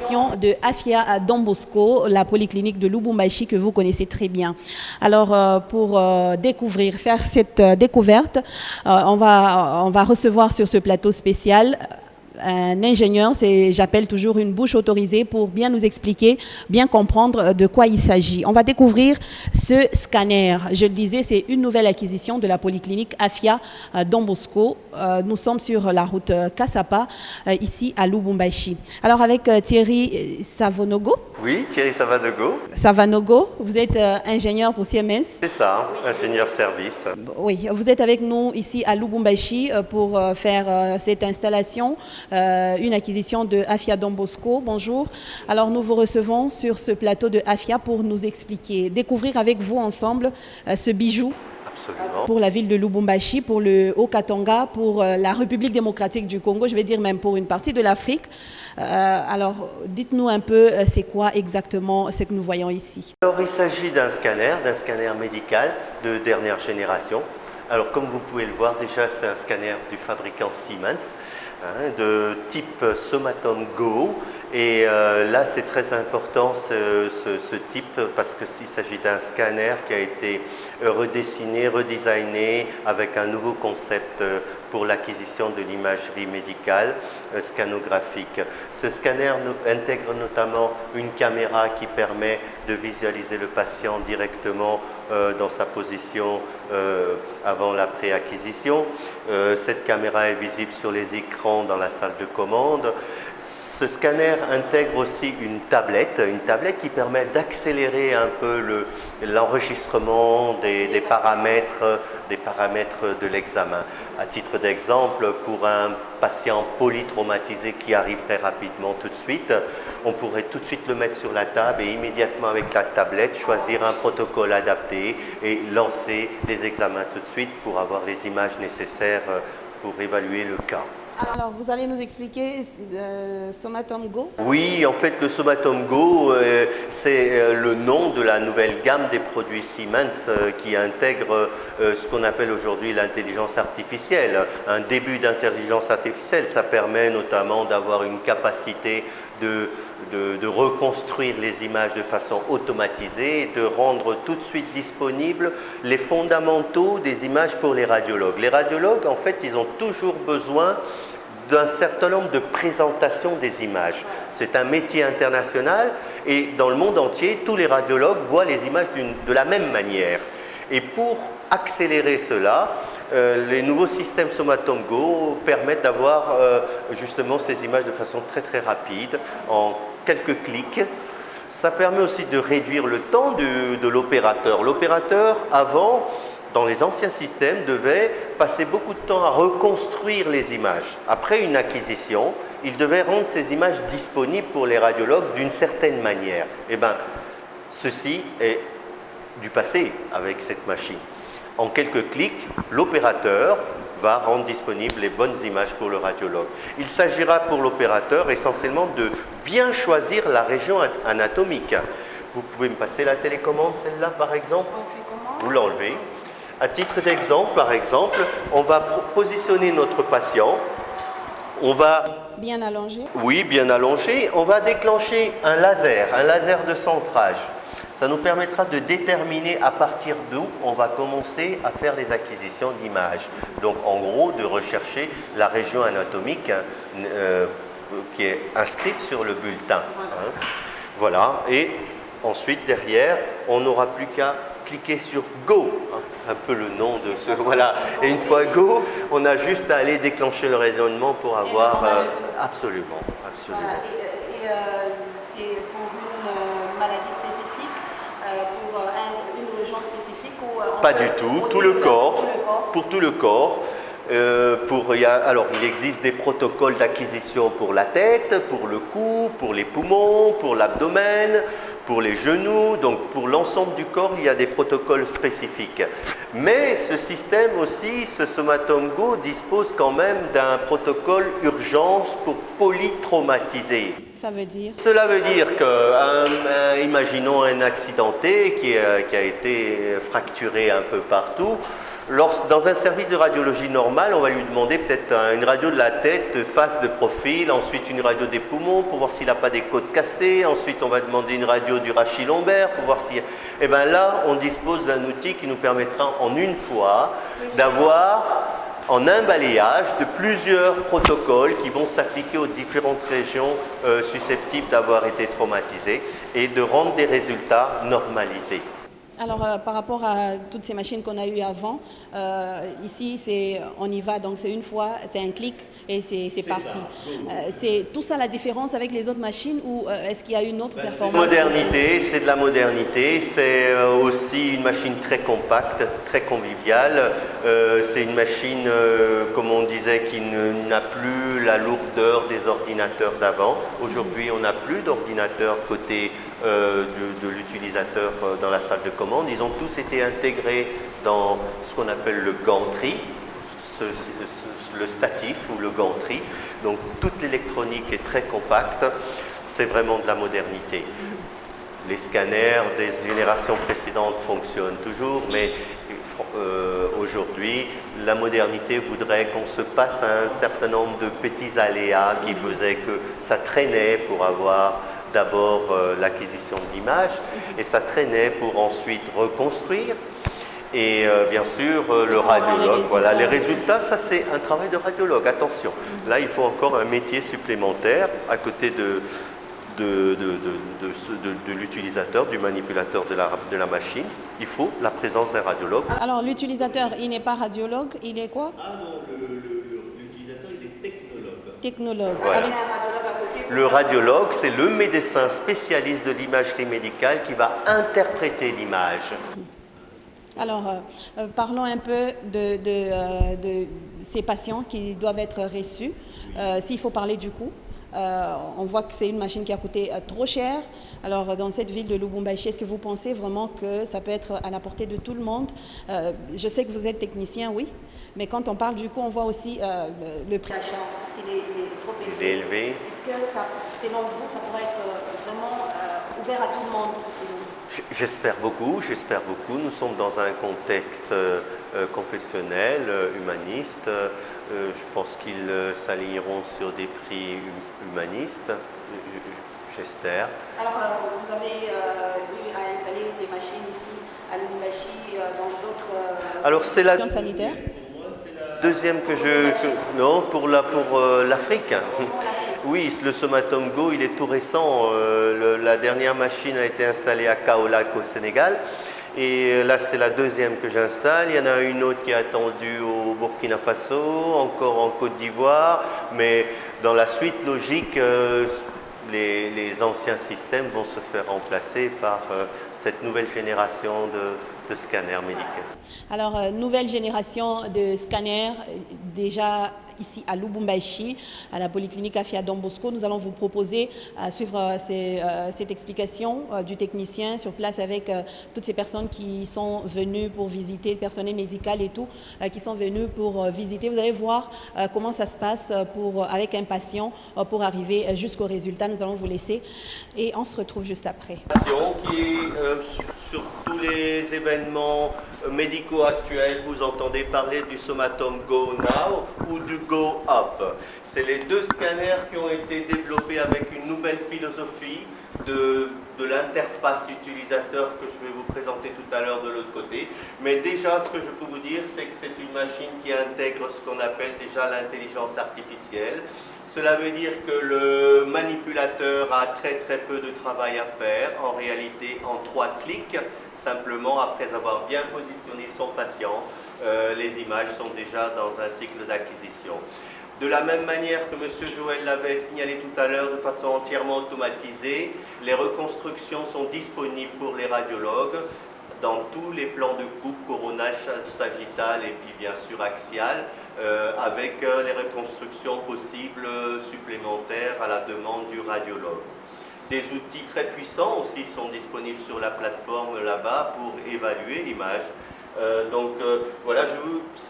acquisition de Afia Don Bosco, la polyclinique de Lubumbashi que vous connaissez très bien. Alors, pour faire cette découverte, on va recevoir sur ce plateau spécial un ingénieur, j'appelle toujours une bouche autorisée pour bien nous expliquer, bien comprendre de quoi il s'agit. On va découvrir ce scanner. Je le disais, c'est une nouvelle acquisition de la polyclinique Afia Don Bosco. Nous sommes sur la route Kassapa, ici à Lubumbashi. Alors avec Thierry Savanogo. Oui, Thierry Savanogo. Savanogo, vous êtes ingénieur pour Siemens. C'est ça, ingénieur service. Oui, vous êtes avec nous ici à Lubumbashi pour faire cette installation. Une acquisition de Afia Don Bosco. Bonjour. Alors nous vous recevons sur ce plateau de Afia pour nous expliquer, découvrir avec vous ensemble ce bijou. Absolument. Pour la ville de Lubumbashi, pour le Haut-Katanga, pour la République démocratique du Congo, je vais dire même pour une partie de l'Afrique. Alors dites-nous un peu c'est quoi exactement ce que nous voyons ici. Alors il s'agit d'un scanner médical de dernière génération. Alors comme vous pouvez le voir déjà, c'est un scanner du fabricant Siemens, de type Somatom Go, et là c'est très important ce type parce qu'il s'agit d'un scanner qui a été redessiné, redesigné avec un nouveau concept pour l'acquisition de l'imagerie médicale scanographique. Ce scanner intègre notamment une caméra qui permet de visualiser le patient directement dans sa position avant la pré-acquisition. Cette caméra est visible sur les écrans dans la salle de commande. Ce scanner intègre aussi une tablette qui permet d'accélérer un peu l'enregistrement des paramètres de l'examen. À titre d'exemple, pour un patient polytraumatisé qui arrive très rapidement tout de suite, on pourrait tout de suite le mettre sur la table et immédiatement avec la tablette choisir un protocole adapté et lancer les examens tout de suite pour avoir les images nécessaires pour évaluer le cas. Alors, vous allez nous expliquer Somatom Go? Oui, en fait, le Somatom Go, c'est le nom de la nouvelle gamme des produits Siemens qui intègre ce qu'on appelle aujourd'hui l'intelligence artificielle. Un début d'intelligence artificielle, ça permet notamment d'avoir une capacité de reconstruire les images de façon automatisée et de rendre tout de suite disponibles les fondamentaux des images pour les radiologues. Les radiologues, en fait, ils ont toujours besoin d'un certain nombre de présentations des images. C'est un métier international et dans le monde entier, tous les radiologues voient les images de la même manière. Et pour accélérer cela, les nouveaux systèmes Somatom Go permettent d'avoir justement ces images de façon très très rapide, en quelques clics. Ça permet aussi de réduire le temps de l'opérateur. L'opérateur, avant, dans les anciens systèmes, devait passer beaucoup de temps à reconstruire les images. Après une acquisition, il devait rendre ces images disponibles pour les radiologues d'une certaine manière. Eh bien, ceci est du passé avec cette machine. En quelques clics, l'opérateur va rendre disponibles les bonnes images pour le radiologue. Il s'agira pour l'opérateur essentiellement de bien choisir la région anatomique. Vous pouvez me passer la télécommande, celle-là par exemple? Vous l'enlevez. À titre d'exemple, par exemple, on va positionner notre patient. On va... Bien allongé? Oui, bien allongé. On va déclencher un laser de centrage. Ça nous permettra de déterminer à partir d'où on va commencer à faire les acquisitions d'images. Donc en gros, de rechercher la région anatomique qui est inscrite sur le bulletin. Voilà, et ensuite derrière, on n'aura plus qu'à cliquer sur Go, un peu le nom de ce... Voilà, et une fois Go, on a juste à aller déclencher le raisonnement pour avoir... absolument. Voilà, et c'est pour une maladie spécifique, pour une région spécifique ou pas du tout, tout le corps, pour tout le corps. Alors, il existe des protocoles d'acquisition pour la tête, pour le cou, pour les poumons, pour l'abdomen, pour les genoux, donc pour l'ensemble du corps, il y a des protocoles spécifiques. Mais ce système aussi, ce Somatom Go, dispose quand même d'un protocole urgence pour polytraumatiser. Ça veut dire? Cela veut dire que, imaginons un accidenté qui a été fracturé un peu partout. Dans un service de radiologie normal, on va lui demander peut-être une radio de la tête, face de profil, ensuite une radio des poumons pour voir s'il n'a pas des côtes cassées, ensuite on va demander une radio du rachis lombaire pour voir si... Et bien là, on dispose d'un outil qui nous permettra en une fois d'avoir en un balayage de plusieurs protocoles qui vont s'appliquer aux différentes régions susceptibles d'avoir été traumatisées et de rendre des résultats normalisés. Alors, par rapport à toutes ces machines qu'on a eues avant, ici, on y va, donc c'est une fois, c'est un clic et c'est parti. C'est tout ça la différence avec les autres machines ou est-ce qu'il y a une autre performance? C'est de la modernité, c'est aussi une machine très compacte, très conviviale. C'est une machine, comme on disait, qui n'a plus la lourdeur des ordinateurs d'avant. Aujourd'hui, on n'a plus d'ordinateurs côté de l'utilisateur dans la salle de commande. Ils ont tous été intégrés dans ce qu'on appelle le gantry, le statif ou le gantry. Donc toute l'électronique est très compacte, c'est vraiment de la modernité. Les scanners des générations précédentes fonctionnent toujours, mais aujourd'hui, la modernité voudrait qu'on se passe un certain nombre de petits aléas qui faisaient que ça traînait pour avoir d'abord l'acquisition de l'image et ça traînait pour ensuite reconstruire et bien sûr le radiologue. Voilà, les résultats, ça c'est un travail de radiologue, attention. Là, il faut encore un métier supplémentaire à côté de l'utilisateur, du manipulateur de la machine. Il faut la présence d'un radiologue. Alors l'utilisateur, il n'est pas radiologue, il est quoi? Ah non, l'utilisateur, il est technologue. Technologue. Voilà. Avec un radiologue à côté. Le radiologue, c'est le médecin spécialiste de l'imagerie médicale qui va interpréter l'image. Alors, parlons un peu de ces patients qui doivent être reçus. S'il faut parler du coût, on voit que c'est une machine qui a coûté trop cher. Alors, dans cette ville de Lubumbashi, est-ce que vous pensez vraiment que ça peut être à la portée de tout le monde? Je sais que vous êtes technicien, oui, mais quand on parle du coût, on voit aussi le prix d'achat, parce qu'il est trop élevé. Il est élevé. Est-ce que, selon vous, ça pourrait être vraiment ouvert à tout le monde? J'espère beaucoup. Nous sommes dans un contexte confessionnel, humaniste. Je pense qu'ils s'aligneront sur des prix humanistes. J'espère. Alors, vous avez eu à installer ces machines ici à Lubumbashi dans d'autres Alors, c'est la sanitaires? deuxième non, pour l'Afrique. Oui, le Somatom Go, il est tout récent. La dernière machine a été installée à Kaolack au Sénégal. Et là, c'est la deuxième que j'installe. Il y en a une autre qui est attendue au Burkina Faso, encore en Côte d'Ivoire. Mais dans la suite logique, les anciens systèmes vont se faire remplacer par cette nouvelle génération de scanners médicaux. Alors, nouvelle génération de scanners, déjà ici à Lubumbashi, à la polyclinique Afia Don Bosco. Nous allons vous proposer à suivre cette explication du technicien sur place avec toutes ces personnes qui sont venues pour visiter, le personnel médical et tout, qui sont venus pour visiter. Vous allez voir comment ça se passe avec un patient pour arriver jusqu'au résultat. Nous allons vous laisser et on se retrouve juste après. Qui est sur tous les événements médicaux actuels, vous entendez parler du Somatom Go Now ou du Go Up. C'est les deux scanners qui ont été développés avec une nouvelle philosophie de l'interface utilisateur que je vais vous présenter tout à l'heure de l'autre côté. Mais déjà, ce que je peux vous dire, c'est que c'est une machine qui intègre ce qu'on appelle déjà l'intelligence artificielle. Cela veut dire que le manipulateur a très peu de travail à faire, en réalité en 3 clics, simplement après avoir bien positionné son patient, les images sont déjà dans un cycle d'acquisition. De la même manière que M. Joël l'avait signalé tout à l'heure de façon entièrement automatisée, les reconstructions sont disponibles pour les radiologues dans tous les plans de coupe, coronal, sagittal et puis bien sûr axial, avec les reconstructions possibles supplémentaires à la demande du radiologue. Des outils très puissants aussi sont disponibles sur la plateforme là-bas pour évaluer l'image. Voilà,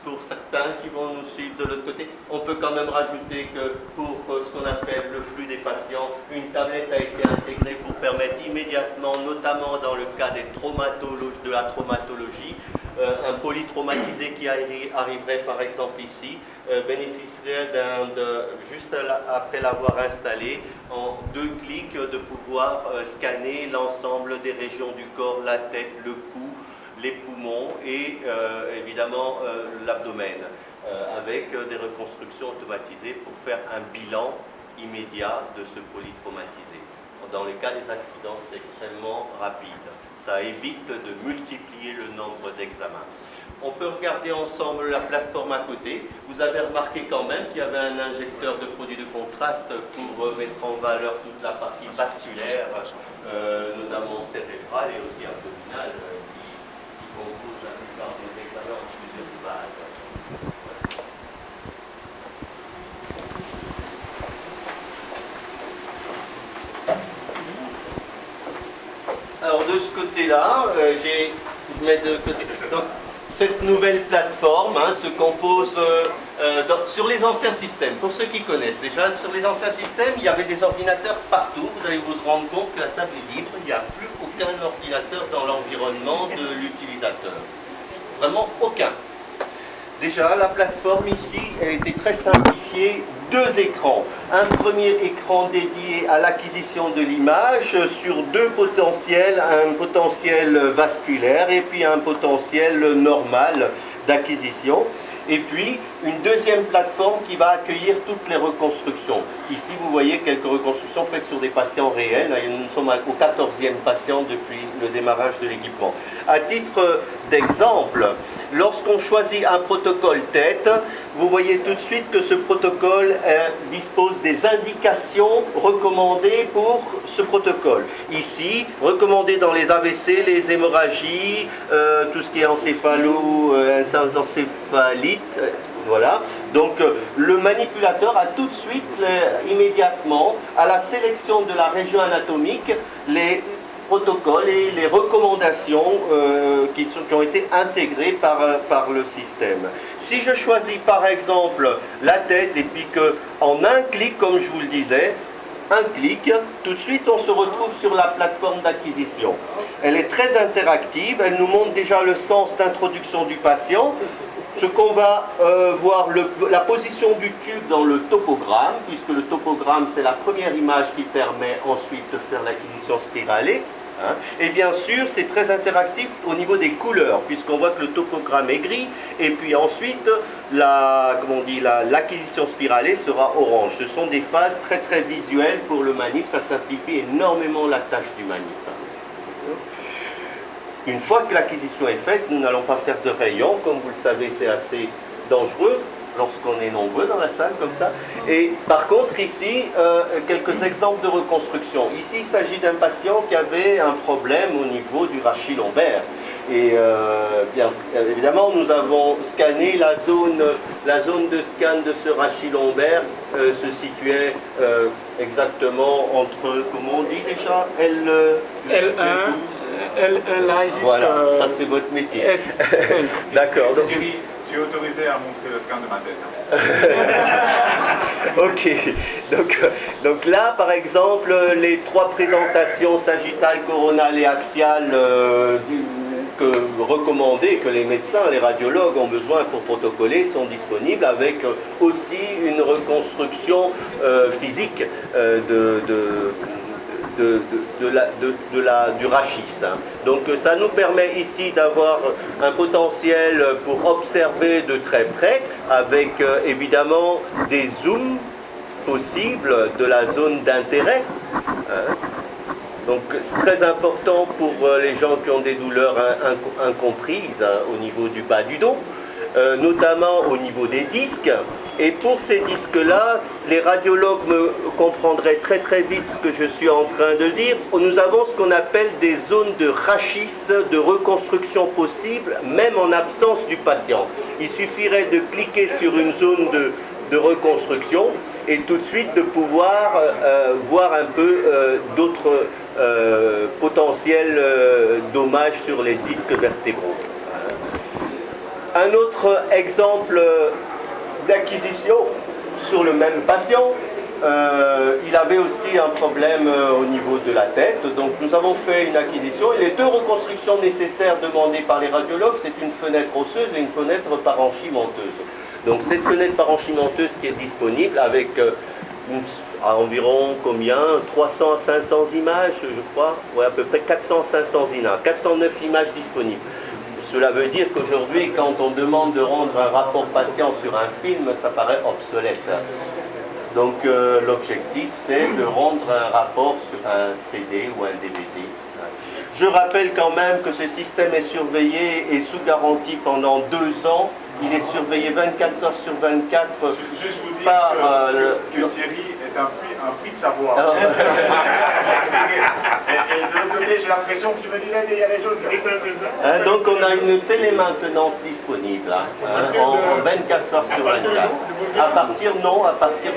pour certains qui vont nous suivre de l'autre côté, on peut quand même rajouter que pour ce qu'on appelle le flux des patients, une tablette a été intégrée pour permettre immédiatement, notamment dans le cas de la traumatologie, un polytraumatisé qui arriverait par exemple ici, bénéficierait juste après l'avoir installé, en 2 clics, de pouvoir scanner l'ensemble des régions du corps, la tête, le cou, les poumons et évidemment l'abdomen, avec des reconstructions automatisées pour faire un bilan immédiat de ce polytraumatisé. Dans le cas des accidents, c'est extrêmement rapide. Ça évite de multiplier le nombre d'examens. On peut regarder ensemble la plateforme à côté. Vous avez remarqué quand même qu'il y avait un injecteur de produits de contraste pour mettre en valeur toute la partie vasculaire, notamment cérébrale et aussi abdominale, qui compose la plupart des examens en plusieurs phases. Alors de ce côté-là, je mets de côté. Donc, cette nouvelle plateforme se compose sur les anciens systèmes. Pour ceux qui connaissent déjà, sur les anciens systèmes, il y avait des ordinateurs partout. Vous allez vous rendre compte que la table est libre. Il n'y a plus aucun ordinateur dans l'environnement de l'utilisateur. Vraiment aucun. Déjà, la plateforme ici, elle a été très simplifiée. 2 écrans. Un premier écran dédié à l'acquisition de l'image sur 2 potentiels, un potentiel vasculaire et puis un potentiel normal d'acquisition. Et puis, une deuxième plateforme qui va accueillir toutes les reconstructions. Ici, vous voyez quelques reconstructions faites sur des patients réels. Nous sommes au 14e patient depuis le démarrage de l'équipement. À titre d'exemple, lorsqu'on choisit un protocole tête, vous voyez tout de suite que ce protocole dispose des indications recommandées pour ce protocole. Ici, recommandé dans les AVC, les hémorragies, tout ce qui est encéphalite. Voilà, donc le manipulateur a tout de suite, immédiatement, à la sélection de la région anatomique, les protocoles et les recommandations qui ont été intégrées par le système. Si je choisis par exemple la tête et puis qu'en un clic, comme je vous le disais, un clic, tout de suite on se retrouve sur la plateforme d'acquisition. Elle est très interactive, elle nous montre déjà le sens d'introduction du patient, ce qu'on va voir, la position du tube dans le topogramme, puisque le topogramme c'est la première image qui permet ensuite de faire l'acquisition spiralée. Et bien sûr, c'est très interactif au niveau des couleurs, puisqu'on voit que le topogramme est gris, et puis ensuite, l'acquisition spiralée sera orange. Ce sont des phases très très visuelles pour le manip, ça simplifie énormément la tâche du manip. Une fois que l'acquisition est faite, nous n'allons pas faire de rayons, comme vous le savez, c'est assez dangereux lorsqu'on est nombreux dans la salle comme ça. Et par contre ici, quelques exemples de reconstruction. Ici, il s'agit d'un patient qui avait un problème au niveau du rachis lombaire. Et bien évidemment, nous avons scanné la zone de scan de ce rachis lombaire se situait exactement entre, comment on dit déjà, L1, là, juste... Voilà, ça c'est votre métier. D'accord. Donc... Tu es autorisé à montrer le scan de ma tête. Ok, donc là par exemple les 3 présentations sagittales, coronales et axiales recommandées, que les médecins, les radiologues ont besoin pour protocoler, sont disponibles avec aussi une reconstruction physique du rachis. Donc ça nous permet ici d'avoir un potentiel pour observer de très près avec évidemment des zooms possibles de la zone d'intérêt. Donc c'est très important pour les gens qui ont des douleurs incomprises au niveau du bas du dos. Notamment au niveau des disques. Et pour ces disques-là, les radiologues me comprendraient très très vite ce que je suis en train de dire. Nous avons ce qu'on appelle des zones de rachis, de reconstruction possible, même en absence du patient. Il suffirait de cliquer sur une zone de reconstruction et tout de suite de pouvoir voir un peu d'autres potentiels dommages sur les disques vertébraux. Un autre exemple d'acquisition sur le même patient, il avait aussi un problème au niveau de la tête, donc nous avons fait une acquisition et les deux reconstructions nécessaires demandées par les radiologues, c'est une fenêtre osseuse et une fenêtre parenchymenteuse. Donc cette fenêtre parenchymenteuse qui est disponible avec à environ combien 300 à 500 images, je crois, ouais, à peu près 400-500 images, 409 images disponibles. Cela veut dire qu'aujourd'hui, quand on demande de rendre un rapport patient sur un film, ça paraît obsolète. Donc l'objectif, c'est de rendre un rapport sur un CD ou un DVD. Je rappelle quand même que ce système est surveillé et sous garantie pendant 2 ans. Il est surveillé 24 heures sur 24 Juste vous dire par... que Thierry est un prix de savoir. Et de l'autre côté, j'ai l'impression qu'il me dit il y a des choses. C'est ça. Donc on a une télémaintenance disponible en 24 heures sur 24. À partir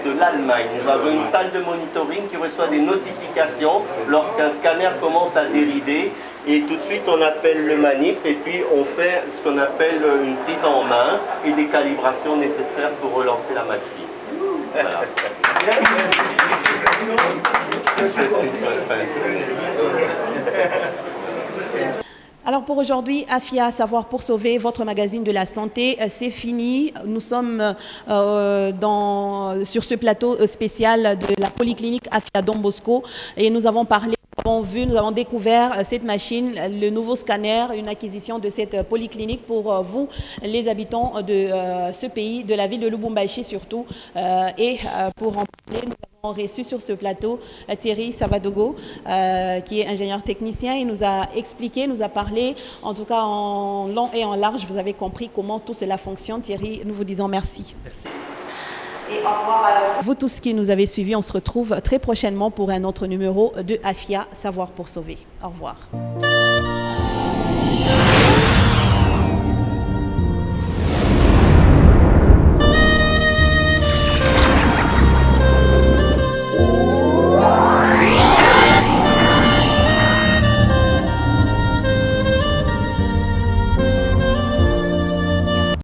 de l'Allemagne. Nous avons une salle de monitoring qui reçoit des notifications lorsqu'un scanner commence à dériver. Et tout de suite on appelle le manip et puis on fait ce qu'on appelle une prise en main et des calibrations nécessaires pour relancer la machine. Voilà. Alors pour aujourd'hui, AFIA Savoir pour Sauver, votre magazine de la santé, c'est fini. Nous sommes sur ce plateau spécial de la polyclinique AFIA Don Bosco et nous avons parlé. Nous avons découvert cette machine, le nouveau scanner, une acquisition de cette polyclinique pour vous, les habitants de ce pays, de la ville de Lubumbashi surtout. Et pour en parler, nous avons reçu sur ce plateau Thierry Savadogo, qui est ingénieur technicien. Il nous a expliqué, nous a parlé, en tout cas en long et en large. Vous avez compris comment tout cela fonctionne. Thierry, nous vous disons merci. Merci. Et au revoir à vous tous qui nous avez suivis. On se retrouve très prochainement pour un autre numéro de AFIA Savoir pour Sauver. Au revoir.